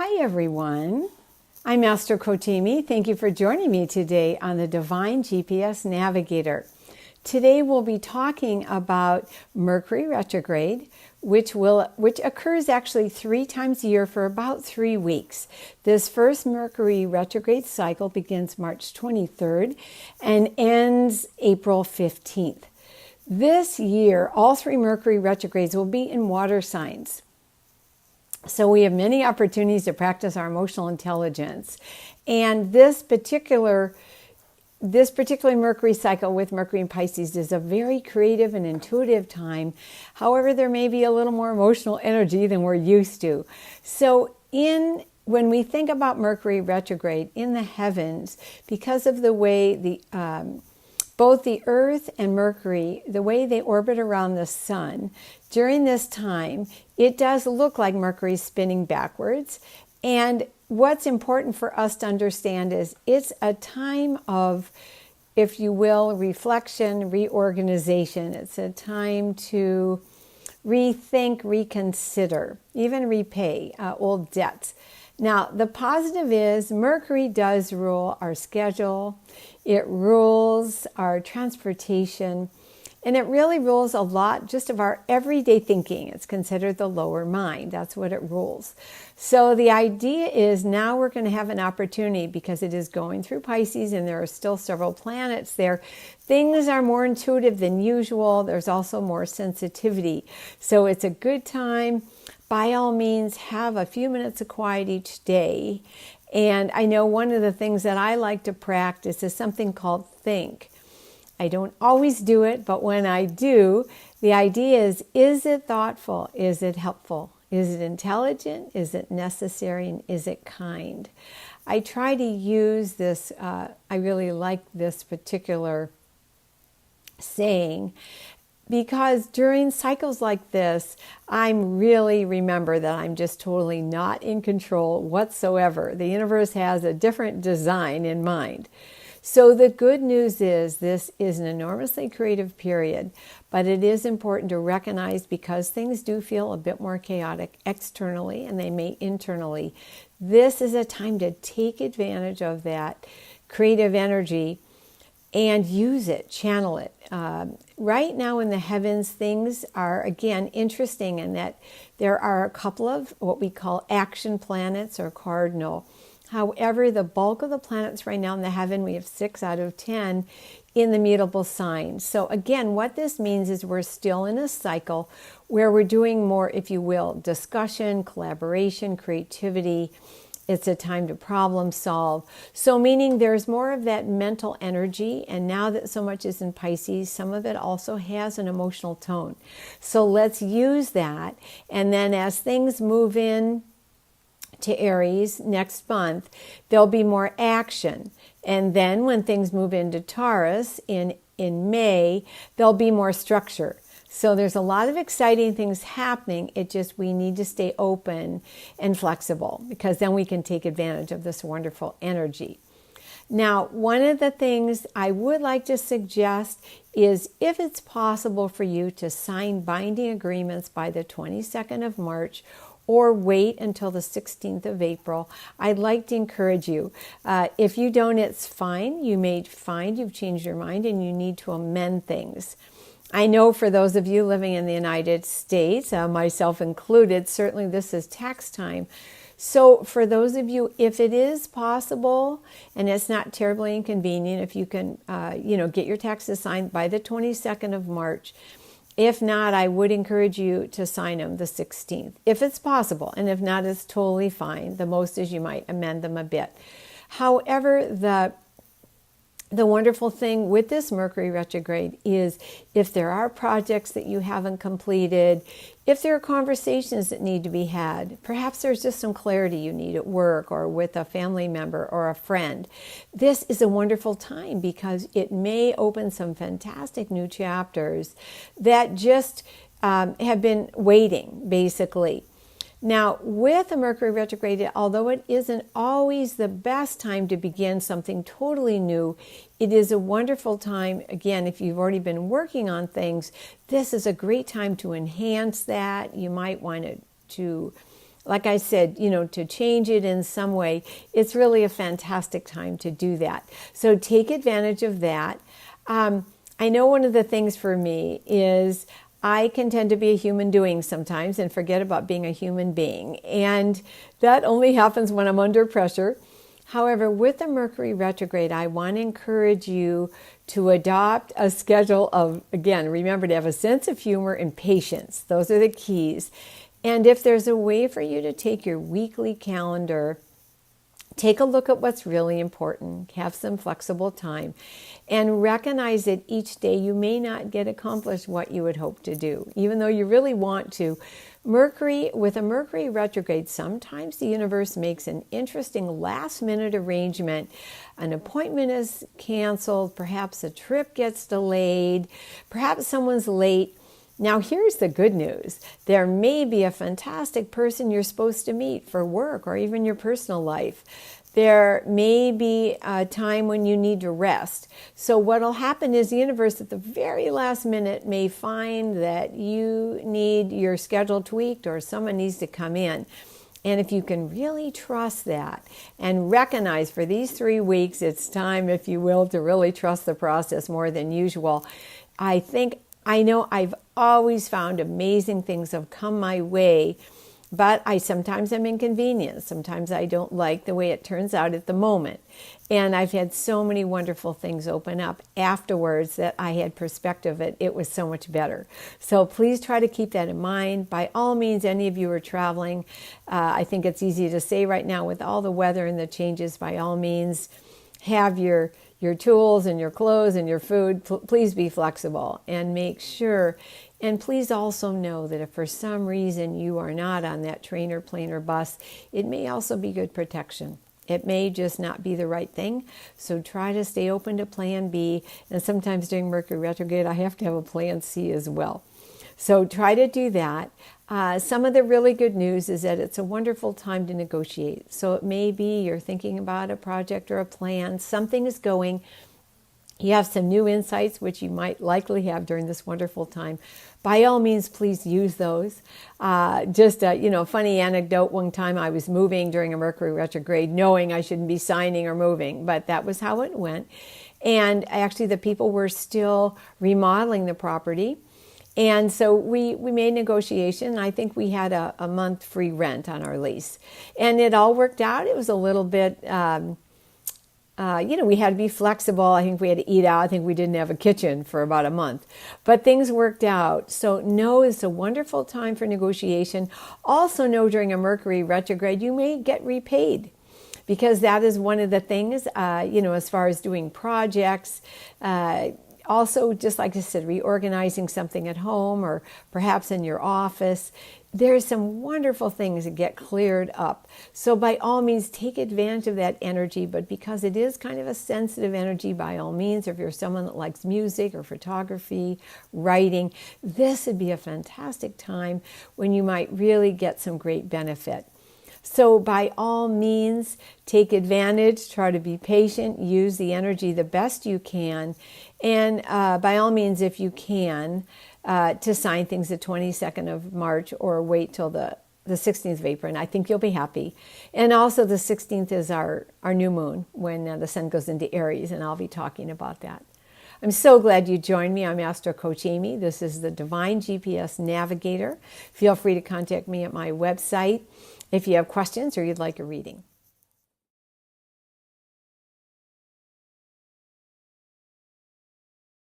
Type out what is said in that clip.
Hi everyone, I'm Astro. Thank you for joining me today on the Divine GPS Navigator. Today we'll be talking about Mercury retrograde, which occurs actually 3 times a year for about 3 weeks. This first Mercury retrograde cycle begins March 23rd and ends April 15th. This year, all 3 Mercury retrogrades will be in water signs. So we have many opportunities to practice our emotional intelligence. And this particular Mercury cycle with Mercury and Pisces is a very creative and intuitive time. However, there may be a little more emotional energy than we're used to. So when we think about Mercury retrograde in the heavens, because of the way both the Earth and Mercury, the way they orbit around the sun, during this time, it does look like Mercury's spinning backwards. And what's important for us to understand is it's a time of, if you will, reflection, reorganization. It's a time to rethink, reconsider, even repay old debts. Now, the positive is Mercury does rule our schedule. It rules our transportation. And it really rules a lot just of our everyday thinking. It's considered the lower mind. That's what it rules. So the idea is now we're going to have an opportunity, because it is going through Pisces and there are still several planets there. Things are more intuitive than usual. There's also more sensitivity. So it's a good time. By all means, have a few minutes of quiet each day. And I know one of the things that I like to practice is something called think. I don't always do it, but when I do, the idea is it thoughtful? Is it helpful? Is it intelligent? Is it necessary? And is it kind? I try to use this, I really like this particular saying, because during cycles like this, I really remember that I'm just totally not in control whatsoever. The universe has a different design in mind. So the good news is this is an enormously creative period, but it is important to recognize, because things do feel a bit more chaotic externally and they may internally, this is a time to take advantage of that creative energy and use it, channel it. Right now in the heavens, things are, again, interesting in that there are a couple of what we call action planets or cardinal. However, the bulk of the planets right now in the heaven, we have 6 out of 10 in the mutable signs. So again, what this means is we're still in a cycle where we're doing more, if you will, discussion, collaboration, creativity. It's a time to problem solve. So meaning there's more of that mental energy. And now that so much is in Pisces, some of it also has an emotional tone. So let's use that. And then as things move in to Aries next month, there'll be more action. And then when things move into Taurus in May, there'll be more structure. So there's a lot of exciting things happening. We need to stay open and flexible, because then we can take advantage of this wonderful energy. Now, one of the things I would like to suggest is, if it's possible for you to sign binding agreements by the 22nd of March, or wait until the 16th of April, I'd like to encourage you. If you don't, it's fine. You may find you've changed your mind and you need to amend things. I know for those of you living in the United States, myself included, certainly this is tax time. So for those of you, if it is possible and it's not terribly inconvenient, if you can get your taxes signed by the 22nd of March, if not, I would encourage you to sign them the 16th, if it's possible. And if not, it's totally fine. The most is you might amend them a bit. However, the wonderful thing with this Mercury retrograde is, if there are projects that you haven't completed, if there are conversations that need to be had, perhaps there's just some clarity you need at work or with a family member or a friend, this is a wonderful time, because it may open some fantastic new chapters that just have been waiting, basically. Now, with a Mercury retrograde, although it isn't always the best time to begin something totally new, it is a wonderful time. Again, if you've already been working on things, this is a great time to enhance that. You might want to like I said, to change it in some way, it's really a fantastic time to do that. So take advantage of that. I know one of the things for me is I can tend to be a human doing sometimes and forget about being a human being. And that only happens when I'm under pressure. However, with the Mercury retrograde, I want to encourage you to adopt a schedule of, again, remember to have a sense of humor and patience. Those are the keys. And if there's a way for you to take your weekly calendar, take a look at what's really important, have some flexible time, and recognize that each day you may not get accomplished what you would hope to do, even though you really want to. With a Mercury retrograde, sometimes the universe makes an interesting last-minute arrangement. An appointment is canceled, perhaps a trip gets delayed, perhaps someone's late. Now, here's the good news. There may be a fantastic person you're supposed to meet for work or even your personal life. There may be a time when you need to rest. So what will happen is the universe at the very last minute may find that you need your schedule tweaked or someone needs to come in. And if you can really trust that and recognize for these 3 weeks, it's time, if you will, to really trust the process more than usual. I know I've always found amazing things have come my way, but sometimes I'm inconvenienced. Sometimes I don't like the way it turns out at the moment. And I've had so many wonderful things open up afterwards that I had perspective it was so much better. So please try to keep that in mind. By all means, any of you are traveling, I think it's easy to say right now with all the weather and the changes, by all means, have your tools and your clothes and your food. Please be flexible and make sure. And please also know that if for some reason you are not on that train or plane or bus, it may also be good protection. It may just not be the right thing. So try to stay open to plan B. And sometimes during Mercury retrograde, I have to have a plan C as well. So try to do that. Some of the really good news is that it's a wonderful time to negotiate. So it may be you're thinking about a project or a plan, something is going, you have some new insights, which you might likely have during this wonderful time. By all means, please use those. Just a funny anecdote. One time I was moving during a Mercury retrograde, knowing I shouldn't be signing or moving, but that was how it went. And actually the people were still remodeling the property. And so we made negotiation. I think we had a month free rent on our lease. And it all worked out. It was a little bit, we had to be flexible. I think we had to eat out. I think we didn't have a kitchen for about a month. But things worked out. So know it's a wonderful time for negotiation. Also know during a Mercury retrograde, you may get repaid. Because that is one of the things, as far as doing projects, also, just like I said, reorganizing something at home or perhaps in your office. There's some wonderful things that get cleared up. So by all means, take advantage of that energy. But because it is kind of a sensitive energy, by all means, if you're someone that likes music or photography, writing, this would be a fantastic time when you might really get some great benefit. So by all means, take advantage, try to be patient, use the energy the best you can. And by all means, if you can, to sign things the 22nd of March or wait till the 16th of April, and I think you'll be happy. And also the 16th is our new moon when the sun goes into Aries, and I'll be talking about that. I'm so glad you joined me. I'm Astro Coach Amy. This is the Divine GPS Navigator. Feel free to contact me at my website if you have questions or you'd like a reading.